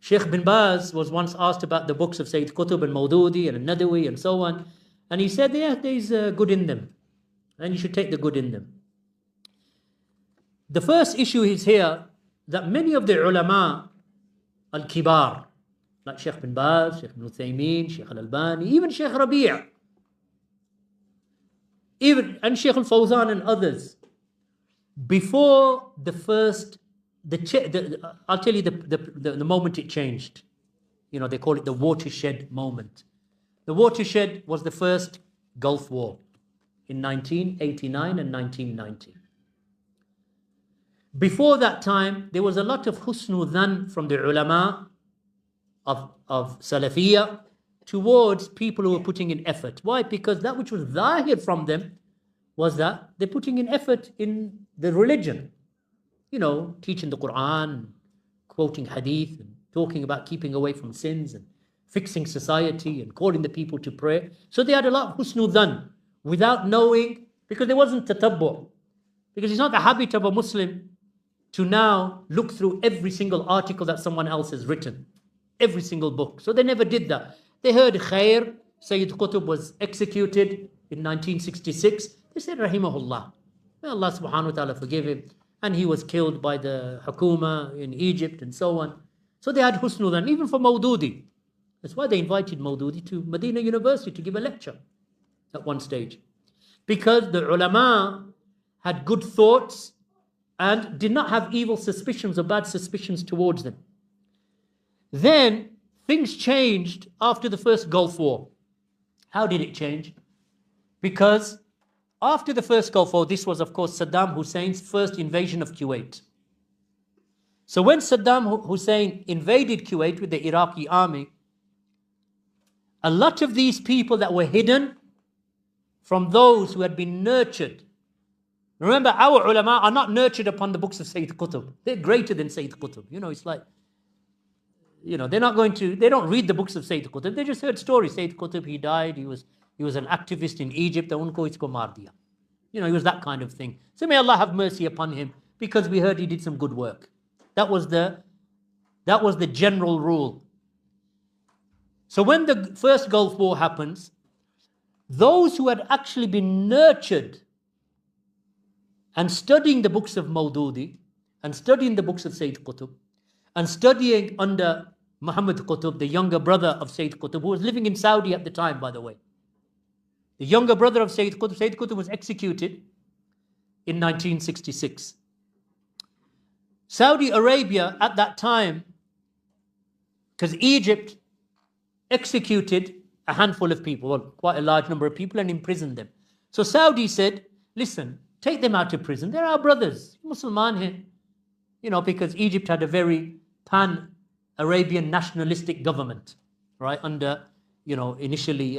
Sheikh bin Baz was once asked about the books of Sayyid Qutb and Mawdudi and Nadawi and so on. And he said, yeah, there's good in them. And you should take the good in them. The first issue is here that many of the ulama al-kibar, like Sheikh bin Baz, Sheikh ibn Uthaymeen, Sheikh al-Albani, even Sheikh Rabi', and Sheikh al-Fawzan and others, before the first, I'll tell you the moment it changed. You know, they call it the watershed moment. The watershed was the first Gulf War in 1989 and 1990. Before that time, there was a lot of husnu dhan from the ulama of Salafiyya towards people who were putting in effort. Why? Because that which was zahir from them was that they're putting in effort in the religion. You know, teaching the Quran, quoting hadith, and talking about keeping away from sins and fixing society and calling the people to pray. So they had a lot of husnu dhan without knowing, because there wasn't tatabbu. Because it's not the habit of a Muslim to now look through every single article that someone else has written, every single book. So they never did that. They heard khair, Sayyid Qutb was executed in 1966. They said, Rahimahullah. May Allah subhanahu wa ta'ala forgive him. And he was killed by the Hukuma in Egypt and so on. So they had husnu dhan, even for Mawdudi. That's why they invited Mawdudi to Medina University to give a lecture at one stage. Because the ulama had good thoughts and did not have evil suspicions or bad suspicions towards them. Then things changed after the first Gulf War. How did it change? Because after the first Gulf War, this was of course Saddam Hussein's first invasion of Kuwait. So when Saddam Hussein invaded Kuwait with the Iraqi army, a lot of these people that were hidden from those who had been nurtured. Remember, our ulama are not nurtured upon the books of Sayyid Qutb. They're greater than Sayyid Qutb. You know, it's like, you know, they don't read the books of Sayyid Qutb. They just heard stories. Sayyid Qutb, he died. He was an activist in Egypt. Unko isko maar diya. You know, he was that kind of thing. So may Allah have mercy upon him, because we heard he did some good work. That was the general rule. So when the first Gulf War happens, those who had actually been nurtured and studying the books of Mawdudi and studying the books of Sayyid Qutb and studying under Muhammad Qutb, the younger brother of Sayyid Qutb, who was living in Saudi at the time, by the way. The younger brother of Sayyid Qutb was executed in 1966. Saudi Arabia at that time, because Egypt executed a handful of people, well, quite a large number of people, and imprisoned them. So Saudi said, listen, take them out of prison. They're our brothers, Musliman here. You know, because Egypt had a very pan-Arabian nationalistic government, right? Under, you know, initially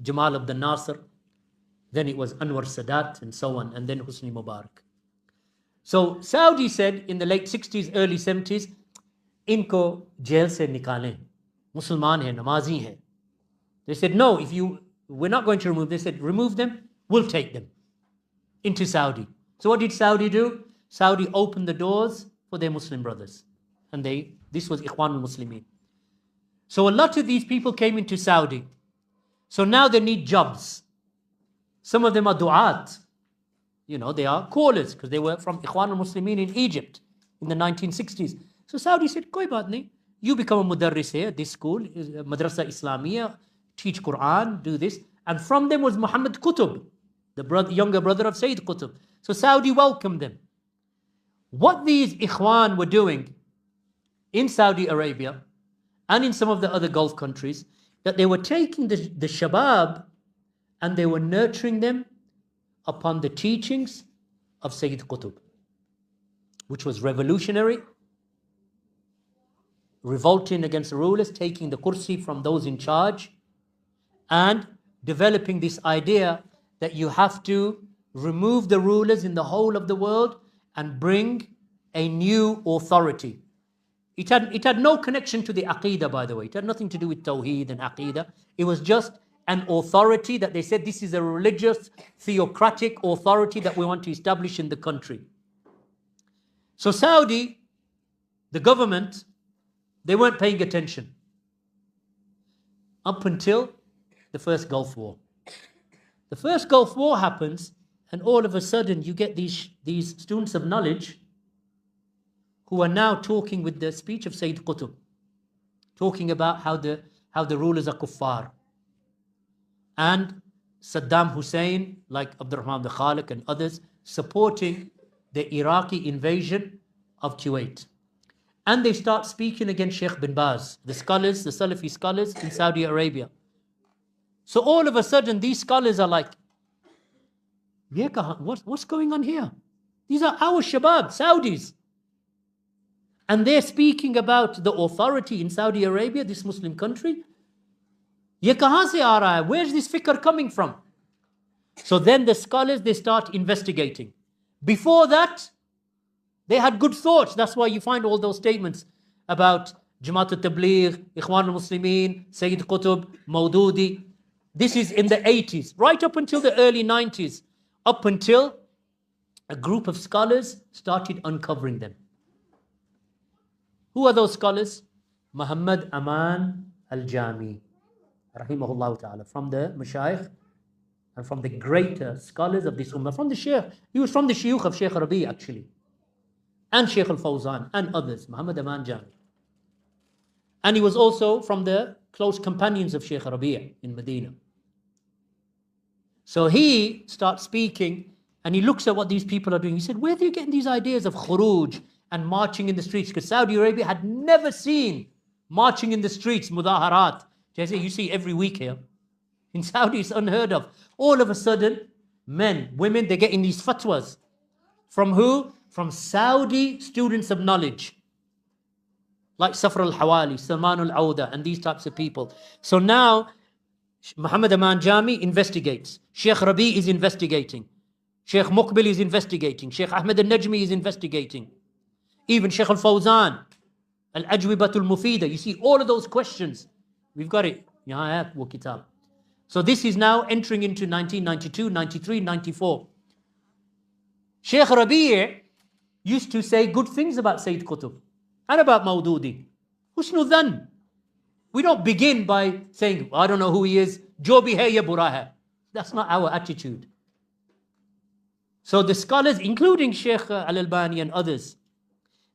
Jamal Abdel Nasser, then it was Anwar Sadat and so on, and then Hosni Mubarak. So Saudi said in the late 60s, early 70s, inko jail se nikalein. Musliman hai, namazi hai. They said, no, we're not going to remove them. They said, remove them, we'll take them into Saudi. So what did Saudi do? Saudi opened the doors for their Muslim brothers. And this was Ikhwan al-Muslimin. So a lot of these people came into Saudi. So now they need jobs. Some of them are du'at. You know, they are callers because they were from Ikhwan al-Muslimin in Egypt in the 1960s. So Saudi said, koi baat nahi. You become a mudarris here, this school, Madrasa Islamiyya, teach Quran, do this. And from them was Muhammad Qutb, the younger brother of Sayyid Qutb. So Saudi welcomed them. What these Ikhwan were doing in Saudi Arabia and in some of the other Gulf countries, that they were taking the shabab and they were nurturing them upon the teachings of Sayyid Qutb, which was revolutionary, revolting against the rulers, taking the kursi from those in charge, and developing this idea that you have to remove the rulers in the whole of the world and bring a new authority. It had no connection to the Aqidah, by the way. It had nothing to do with Tawheed and Aqidah. It was just an authority that they said this is a religious, theocratic authority that we want to establish in the country. So Saudi, the government, They weren't paying attention. Up until the first Gulf War. The first Gulf War happens, and all of a sudden you get these students of knowledge who are now talking with the speech of Sayyid Qutb, talking about how the rulers are kuffar. And Saddam Hussein, like Abdurrahman the Khaliq and others, supporting the Iraqi invasion of Kuwait. And they start speaking against Sheikh bin Baz, the scholars, the Salafi scholars in Saudi Arabia. So all of a sudden, these scholars are like, what's going on here? These are our Shabab, Saudis. And they're speaking about the authority in Saudi Arabia, this Muslim country. Ye kahan se aa raha hai? Where's this fikr coming from? So then the scholars, they start investigating. Before that, they had good thoughts. That's why you find all those statements about Jamaat al-Tabligh, Ikhwan al-Muslimin, Sayyid Qutb, Maududi. This is in the 80s, right up until the early 90s, up until a group of scholars started uncovering them. Who are those scholars? Muhammad Aman al-Jami, rahimahullah ta'ala, from the Mashayikh and from the greater scholars of this ummah, from the Shaykh. He was from the Shuyukh of Shaykh Rabi actually, and Shaykh al-Fawzan and others, Muhammad Aman Jami. And he was also from the close companions of Shaykh Rabi in Medina. So he starts speaking and he looks at what these people are doing. He said, where are you getting these ideas of khuruj and marching in the streets? Because Saudi Arabia had never seen marching in the streets, mudaharat. You see every week here. In Saudi, it's unheard of. All of a sudden, men, women, they're getting these fatwas. From who? From Saudi students of knowledge. Like Safar al-Hawali, Salman al-Awda, and these types of people. So now, Muhammad Aman Jami investigates. Sheikh Rabi is investigating. Sheikh Muqbil is investigating. Sheikh Ahmed al-Najmi is investigating. Even Sheikh al-Fawzan, al-Ajwibatul Mufida. You see all of those questions. We've got it. So this is now entering into 1992, 93, 94. Sheikh Rabi' used to say good things about Sayyid Qutb and about Maududi. Husnu dhan. We don't begin by saying, I don't know who he is. Jo bhi hai ya bura hai. That's not our attitude. So the scholars, including Sheikh Al-Albani and others,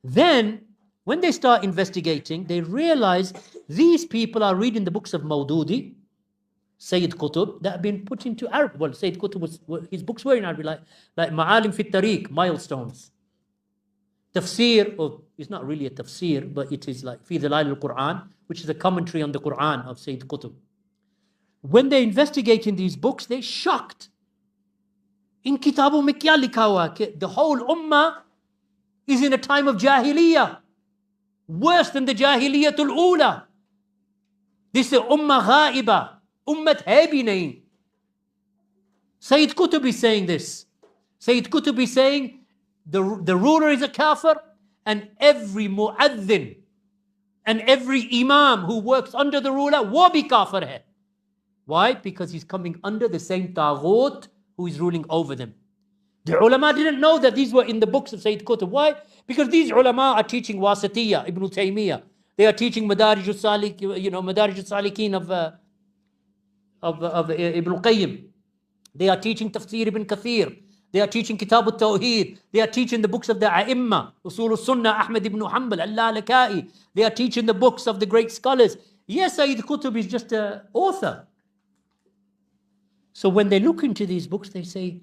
then when they start investigating, they realize these people are reading the books of Maududi, Sayyid Qutb, that have been put into Arabic. Well, Sayyid Qutb, his books were in Arabic, like Ma'alim Fit Tariq, milestones. Tafsir, or it's not really a tafsir, but it is like Fi Dhalail al-Quran, which is a commentary on the Quran of Sayyid Qutb. When they investigate in these books, they're shocked. In Kitabun mein kya likha hua hai? The whole ummah is in a time of Jahiliyyah. Worse than the Jahiliyyatul Ula. This is ummah ghaiba. Ummat hai bhi nahin. Sayyid Qutb is saying this. Sayyid Qutb is saying the ruler is a kafir, and every mu'adhin and every imam who works under the ruler wo bhi kafir hai. Why? Because he's coming under the same taghut who is ruling over them. The ulama didn't know that these were in the books of Sayyid Qutb. Why? Because these ulama are teaching Wasatiyya, Ibn Taymiyyah. They are teaching Madarij al-Salikin of Ibn Qayyim. They are teaching Tafsir Ibn Kathir. They are teaching Kitab al-Tawheed. They are teaching the books of the A'imma, Usul al-Sunnah, Ahmad ibn Hanbal, Al-Lalaka'i. They are teaching the books of the great scholars. Yes, Sayyid Qutb is just an author. So when they look into these books, they say,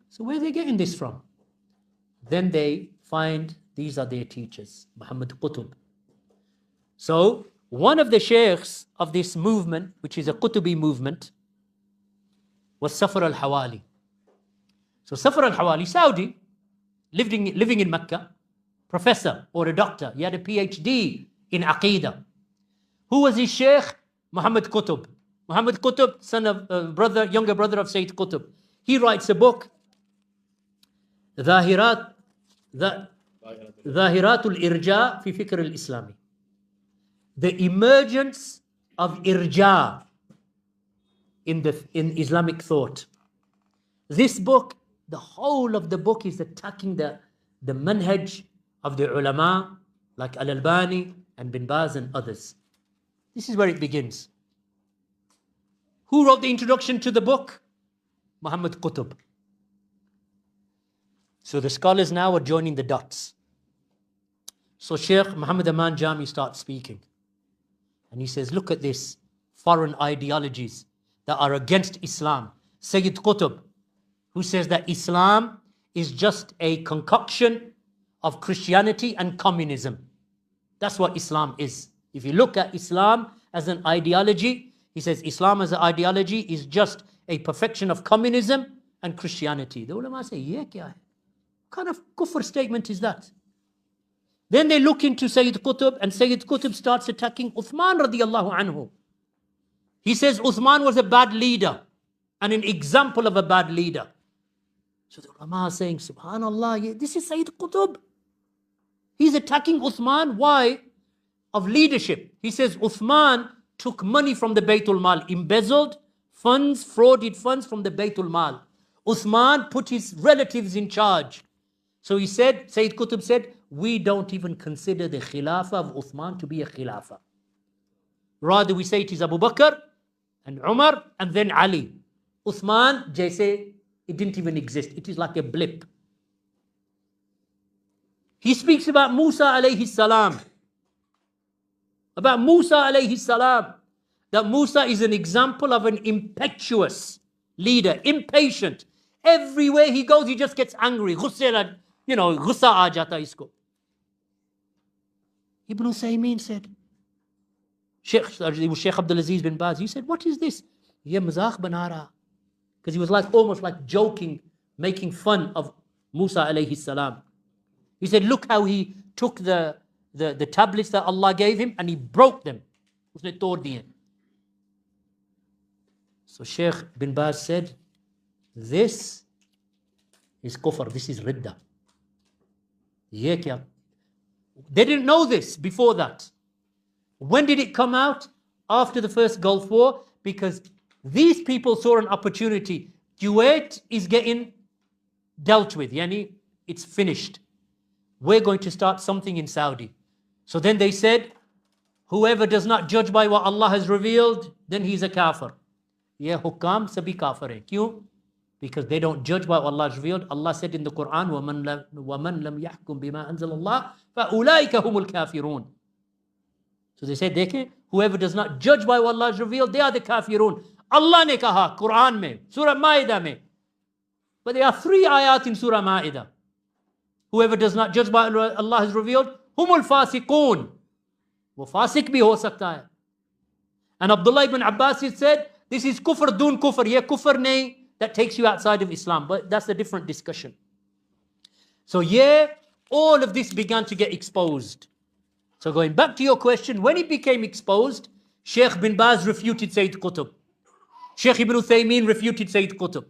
so where are they getting this from? Then they find these are their teachers, Muhammad Qutb. So one of the sheikhs of this movement, which is a Qutbi movement, was Safar al-Hawali. So Safar al-Hawali, Saudi, living in Mecca, professor or a doctor. He had a PhD in Aqidah. Who was his sheikh? Muhammad Qutb. Muhammad Qutb, son of younger brother of Sayyid Qutb. He writes a book, ظاهرات الإرجاء في فكر الإسلامي. The emergence of irja in Islamic thought. This book, the whole of the book is attacking the manhaj of the ulama like Al-Albani, and Bin Baz and others. This is where it begins. Who wrote the introduction to the book? Muhammad Qutb. So the scholars now are joining the dots. So Sheikh Muhammad Aman Jami starts speaking. And he says, look at this, foreign ideologies that are against Islam. Sayyid Qutb, who says that Islam is just a concoction of Christianity and communism. That's what Islam is. If you look at Islam as an ideology, he says Islam as an ideology is just a perfection of communism and Christianity. The ulama say, yeah, kya hai? What kind of kufr statement is that? Then they look into Sayyid Qutb, and Sayyid Qutb starts attacking Uthman radiallahu anhu. He says Uthman was a bad leader and an example of a bad leader. So the ulama are saying, subhanallah, this is Sayyid Qutb. He's attacking Uthman. Why? Of leadership. He says Uthman took money from the Baytul Mal, embezzled funds, frauded funds from the Baytul Mal. Uthman put his relatives in charge. So he said, Sayyid Qutb said, we don't even consider the Khilafah of Uthman to be a Khilafah. Rather we say it is Abu Bakr and Umar and then Ali. Uthman, jaise, it didn't even exist. It is like a blip. He speaks about Musa alayhi salam. About Musa alayhi salam. That Musa is an example of an impetuous leader, impatient. Everywhere he goes, he just gets angry. Gussa aa jata isko. Ibn Uthaymeen said, Sheikh Abdul Aziz bin Baz, he said, what is this? Ye mazakh bana raha. Because he was almost like joking, making fun of Musa alayhi salam. He said, look how he took the tablets that Allah gave him and he broke them. Usne tod diye. So Sheikh bin Baz said, this is kufr, this is ridda. Ye kya? They didn't know this before that. When did it come out? After the first Gulf War, because these people saw an opportunity. Kuwait is getting dealt with, yani it's finished. We're going to start something in Saudi. So then they said, whoever does not judge by what Allah has revealed, then he's a kafir. Yeah, hukam sabhi kafir hai. Kyun? Because they don't judge by what Allah has revealed. Allah said in the Quran, وَمَنْ لَمْ يَحْكُمْ بِمَا أَنزَلَ اللَّهِ فَأُولَٰئِكَ هُمُ الْكَافِرُونَ. So they said, dekhe, whoever does not judge by what Allah has revealed, they are the kafirun. Allah ne kaha, Quran mein, Surah Ma'idah mein. But there are 3 ayat in Surah Ma'idah. Whoever does not judge by what Allah has revealed, humul fasiqoon. Wo fasik bhi ho sakta hai. And Abdullah ibn Abbas said, this is kufr dun kufr. Ye kufr nahi that takes you outside of Islam. But that's a different discussion. So all of this began to get exposed. So going back to your question, when it became exposed, Sheikh bin Baz refuted Sayyid Qutb. Sheikh Ibn Uthaymeen refuted Sayyid Qutb.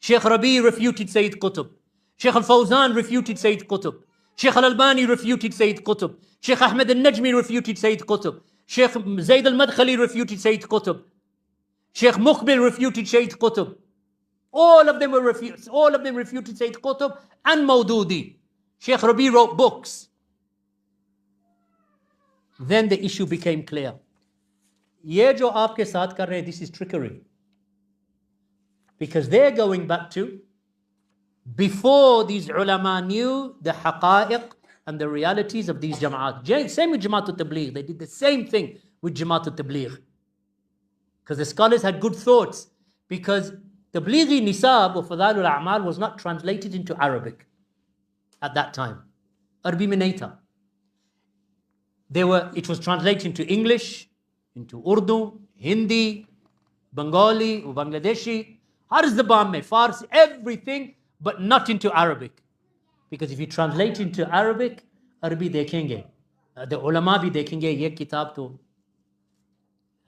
Sheikh Rabi refuted Sayyid Qutb. Sheikh Al-Fawzan refuted Sayyid Qutb. Sheikh Al-Albani refuted Sayyid Qutb. Sheikh Ahmed Al-Najmi refuted Sayyid Qutb. Sheikh Zayd Al-Madkhali refuted Sayyid Qutb. Sheikh Muqbil refuted Sayyid Qutb. All of them refuted Sayyid Qutb and Maududi. Sheikh Rabi wrote books. Then the issue became clear. Ye jo aapke saath kar rahe, this is trickery. Because they're going back to before these ulama knew the haqa'iq and the realities of these jama'at. Same with Jama'at al-Tabligh. They did the same thing with Jama'at al-Tabligh. Because the scholars had good thoughts. Because Tablighi Nisab or Fadalul A'mal was not translated into Arabic at that time. Arabi mein nahi tha. It was translated into English, into Urdu, Hindi, Bengali, Bangladeshi, Har Zaban mein, Farsi, everything, but not into Arabic. Because if you translate into Arabic, Arabi dekhenge. The ulama bhi dekhenge, ye kitab to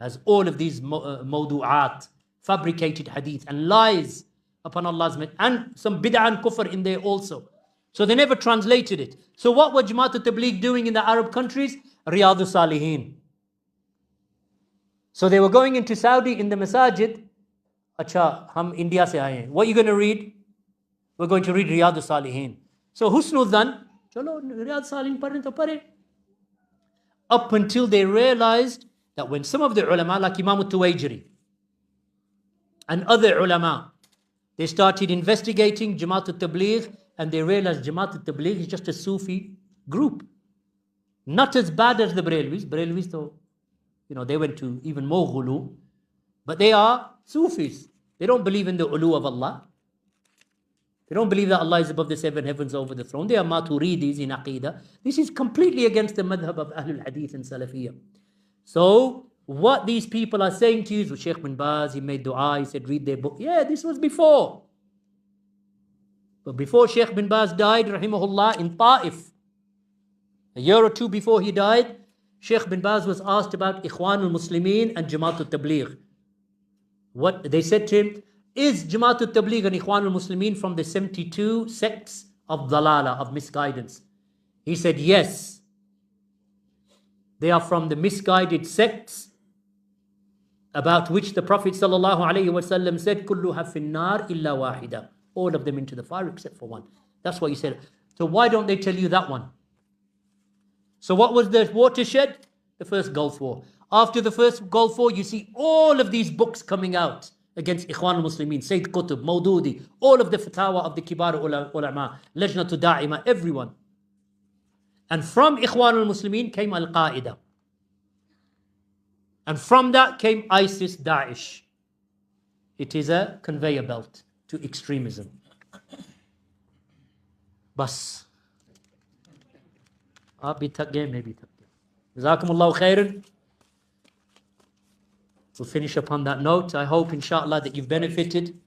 has all of these mawdu'at, fabricated hadith and lies upon Allah's name, and some bid'ah and kufr in there also. So they never translated it. So what were Jamaat al-Tabligh doing in the Arab countries? Riyadh Salihin. So they were going into Saudi in the masajid. Acha, hum India se aaye hain. What are you going to read? We're going to read Riyadh Salihin. So Husnul Dhan, chalo Riyadh Salihin padhne to padhe. up until they realized that when some of the ulama, like Imam al-Tuwajiri and other ulama, they started investigating Jamaat al-Tabligh, and they realized Jamaat al-Tabligh is just a Sufi group. Not as bad as the Brelwis. Brelwis, though, they went to even more ghulu. But they are Sufis. They don't believe in the ulu of Allah. They don't believe that Allah is above the seven heavens over the throne. They are Maturidis in Aqidah. This is completely against the madhab of Ahlul Hadith and Salafiyah. So, what these people are saying to you is, Shaykh bin Baz, he made dua, he said, read their book. Yeah, this was before. But before Shaykh bin Baz died, rahimahullah, in Ta'if, a year or two before he died, Shaykh bin Baz was asked about Ikhwan al-Muslimin and Jamaat al-Tabligh. What they said to him, is Jamaat al-Tabligh and Ikhwan al-Muslimin from the 72 sects of dalala, of misguidance? He said, yes. They are from the misguided sects about which the Prophet ﷺ said, Kulluha fin nar illa wahida. All of them into the fire except for one. That's what he said. So why don't they tell you that one? So what was the watershed? The first Gulf War. After the first Gulf War, you see all of these books coming out against Ikhwan al-Muslimin, Sayyid Qutb, Mawdudi, all of the fatwa of the Kibar ulama, Lajnatu Da'ima, everyone. And from Ikhwan al-Muslimin came Al-Qaeda. And from that came ISIS, Daesh. It is a conveyor belt to extremism. Bas. Aap bhi thak gaye, main bhi thak gaya. Jazakumullahu khairan. We'll finish upon that note. I hope, inshallah, that you've benefited